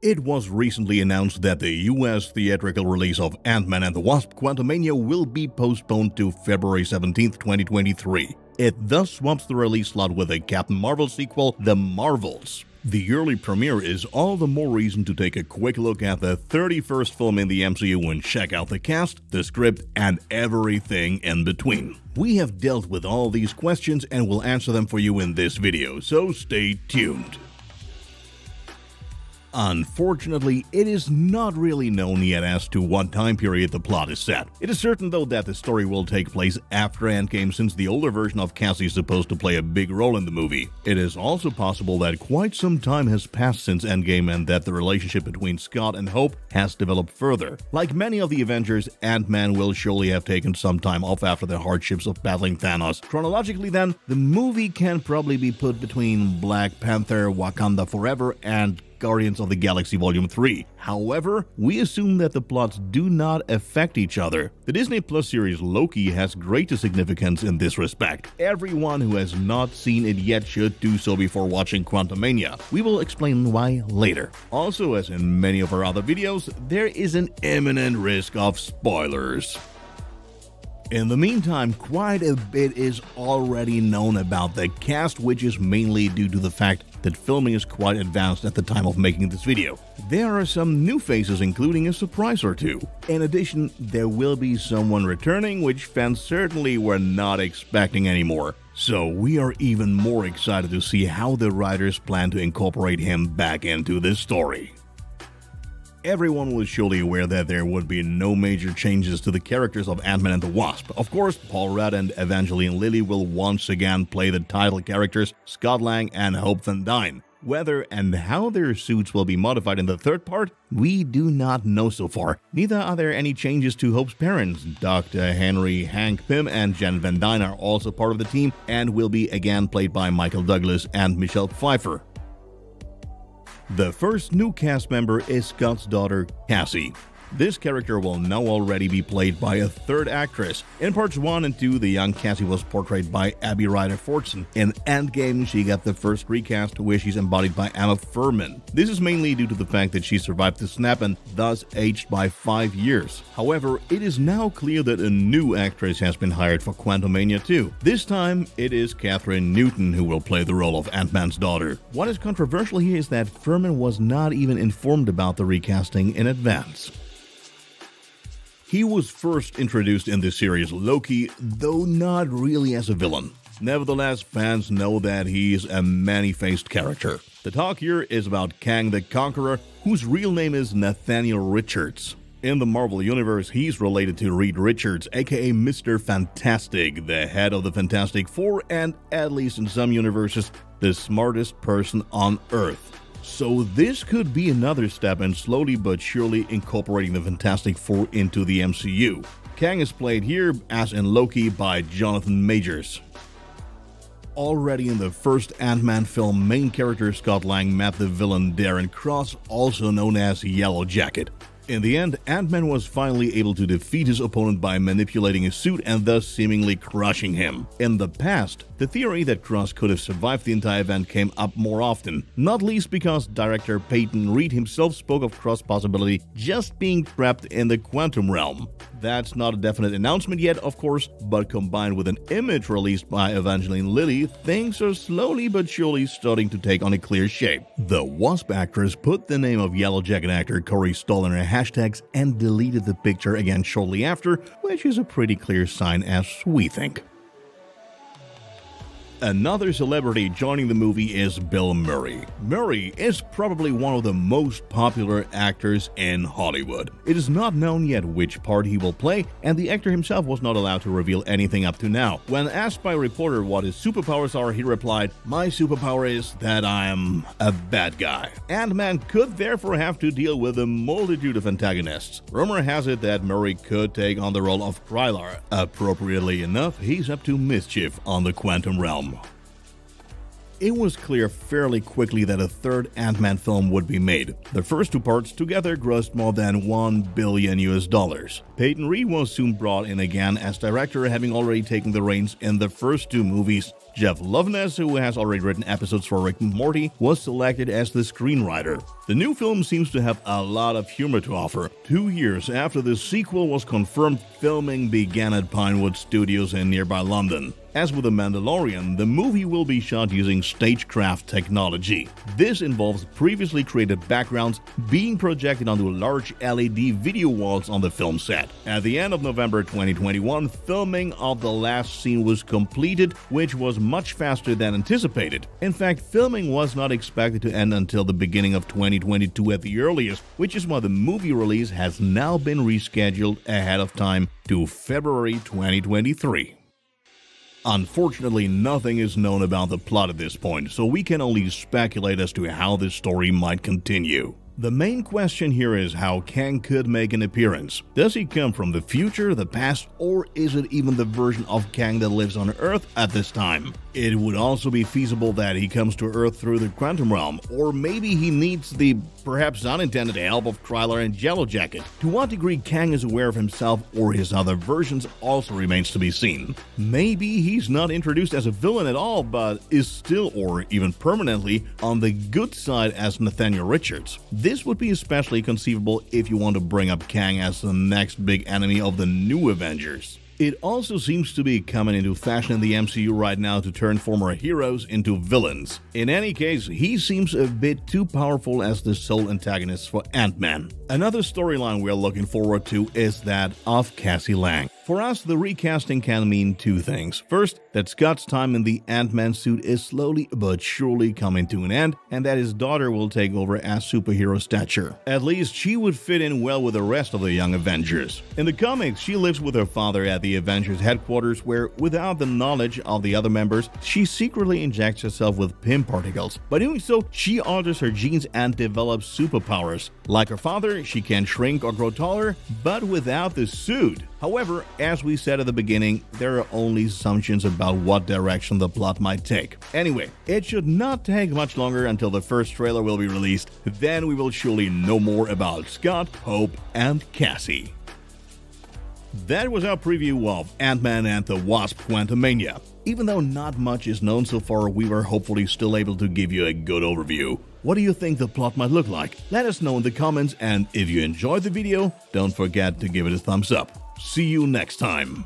It was recently announced that the US theatrical release of Ant-Man and the Wasp: Quantumania will be postponed to February 17, 2023. It thus swaps the release slot with a Captain Marvel sequel, The Marvels. The early premiere is all the more reason to take a quick look at the 31st film in the MCU and check out the cast, the script, and everything in between. We have dealt with all these questions and will answer them for you in this video, so stay tuned. Unfortunately, it is not really known yet as to what time period the plot is set. It is certain though that the story will take place after Endgame, since the older version of Cassie is supposed to play a big role in the movie. It is also possible that quite some time has passed since Endgame and that the relationship between Scott and Hope has developed further. Like many of the Avengers, Ant-Man will surely have taken some time off after the hardships of battling Thanos. Chronologically then, the movie can probably be put between Black Panther, Wakanda Forever, and Guardians of the Galaxy Volume 3. However, we assume that the plots do not affect each other. The Disney Plus series Loki has greater significance in this respect. Everyone who has not seen it yet should do so before watching Quantumania. We will explain why later. Also, as in many of our other videos, there is an imminent risk of spoilers. In the meantime, quite a bit is already known about the cast, which is mainly due to the fact that filming is quite advanced at the time of making this video. There are some new faces, including a surprise or two. In addition, there will be someone returning, which fans certainly were not expecting anymore. So we are even more excited to see how the writers plan to incorporate him back into this story. Everyone was surely aware that there would be no major changes to the characters of Ant-Man and the Wasp. Of course, Paul Rudd and Evangeline Lilly will once again play the title characters Scott Lang and Hope Van Dyne. Whether and how their suits will be modified in the third part, we do not know so far. Neither are there any changes to Hope's parents. Dr. Henry Hank Pym and Jen Van Dyne are also part of the team and will be again played by Michael Douglas and Michelle Pfeiffer. The first new cast member is Scott's daughter, Cassie. This character will now already be played by a third actress. In parts 1 and 2, the young Cassie was portrayed by Abby Ryder-Fortson. In Endgame, she got the first recast, where she's embodied by Emma Fuhrmann. This is mainly due to the fact that she survived the snap and thus aged by 5 years. However, it is now clear that a new actress has been hired for Quantumania 2. This time, it is Kathryn Newton who will play the role of Ant-Man's daughter. What is controversial here is that Fuhrmann was not even informed about the recasting in advance. He was first introduced in the series Loki, though not really as a villain. Nevertheless, fans know that he's a many-faced character. The talk here is about Kang the Conqueror, whose real name is Nathaniel Richards. In the Marvel Universe, he's related to Reed Richards, aka Mr. Fantastic, the head of the Fantastic Four, and, at least in some universes, the smartest person on Earth. So this could be another step in slowly but surely incorporating the Fantastic Four into the MCU. Kang is played here, as in Loki, by Jonathan Majors. Already in the first Ant-Man film, main character Scott Lang met the villain Darren Cross, also known as Yellow Jacket. In the end, Ant-Man was finally able to defeat his opponent by manipulating his suit and thus seemingly crushing him. In the past, the theory that Cross could have survived the entire event came up more often, not least because director Peyton Reed himself spoke of Cross' possibility just being trapped in the quantum realm. That's not a definite announcement yet, of course, but combined with an image released by Evangeline Lilly, things are slowly but surely starting to take on a clear shape. The Wasp actress put the name of Yellow Jacket actor Corey Stoll in her hashtags and deleted the picture again shortly after, which is a pretty clear sign as we think. Another celebrity joining the movie is Bill Murray. Murray is probably one of the most popular actors in Hollywood. It is not known yet which part he will play, and the actor himself was not allowed to reveal anything up to now. When asked by a reporter what his superpowers are, he replied, "My superpower is that I'm a bad guy." Ant-Man could therefore have to deal with a multitude of antagonists. Rumor has it that Murray could take on the role of Krylar. Appropriately enough, he's up to mischief on the quantum realm. It was clear fairly quickly that a third Ant-Man film would be made. The first two parts together grossed more than $1 billion. Peyton Reed was soon brought in again as director, having already taken the reins in the first two movies. Jeff Loveness, who has already written episodes for Rick and Morty, was selected as the screenwriter. The new film seems to have a lot of humor to offer. 2 years after the sequel was confirmed, filming began at Pinewood Studios in nearby London. As with The Mandalorian, the movie will be shot using stagecraft technology. This involves previously created backgrounds being projected onto large LED video walls on the film set. At the end of November 2021, filming of the last scene was completed, which was much faster than anticipated. In fact, filming was not expected to end until the beginning of 2022 at the earliest, which is why the movie release has now been rescheduled ahead of time to February 2023. Unfortunately, nothing is known about the plot at this point, so we can only speculate as to how this story might continue. The main question here is how Kang could make an appearance. Does he come from the future, the past, or is it even the version of Kang that lives on Earth at this time? It would also be feasible that he comes to Earth through the Quantum Realm, or maybe he needs the perhaps unintended help of Krylar and Yellowjacket. To what degree Kang is aware of himself or his other versions also remains to be seen. Maybe he's not introduced as a villain at all, but is still or even permanently on the good side as Nathaniel Richards. This would be especially conceivable if you want to bring up Kang as the next big enemy of the new Avengers. It also seems to be coming into fashion in the MCU right now to turn former heroes into villains. In any case, he seems a bit too powerful as the sole antagonist for Ant-Man. Another storyline we're looking forward to is that of Cassie Lang. For us, the recasting can mean two things. First, that Scott's time in the Ant-Man suit is slowly but surely coming to an end, and that his daughter will take over as superhero stature. At least she would fit in well with the rest of the young Avengers. In the comics, she lives with her father at the Avengers headquarters where, without the knowledge of the other members, she secretly injects herself with Pym particles. By doing so, she alters her genes and develops superpowers. Like her father, she can shrink or grow taller, but without the suit. However, as we said at the beginning, there are only assumptions about what direction the plot might take. Anyway, it should not take much longer until the first trailer will be released. Then we will surely know more about Scott, Hope, and Cassie. That was our preview of Ant-Man and the Wasp: Quantumania. Even though not much is known so far, we were hopefully still able to give you a good overview. What do you think the plot might look like? Let us know in the comments, and if you enjoyed the video, don't forget to give it a thumbs up. See you next time.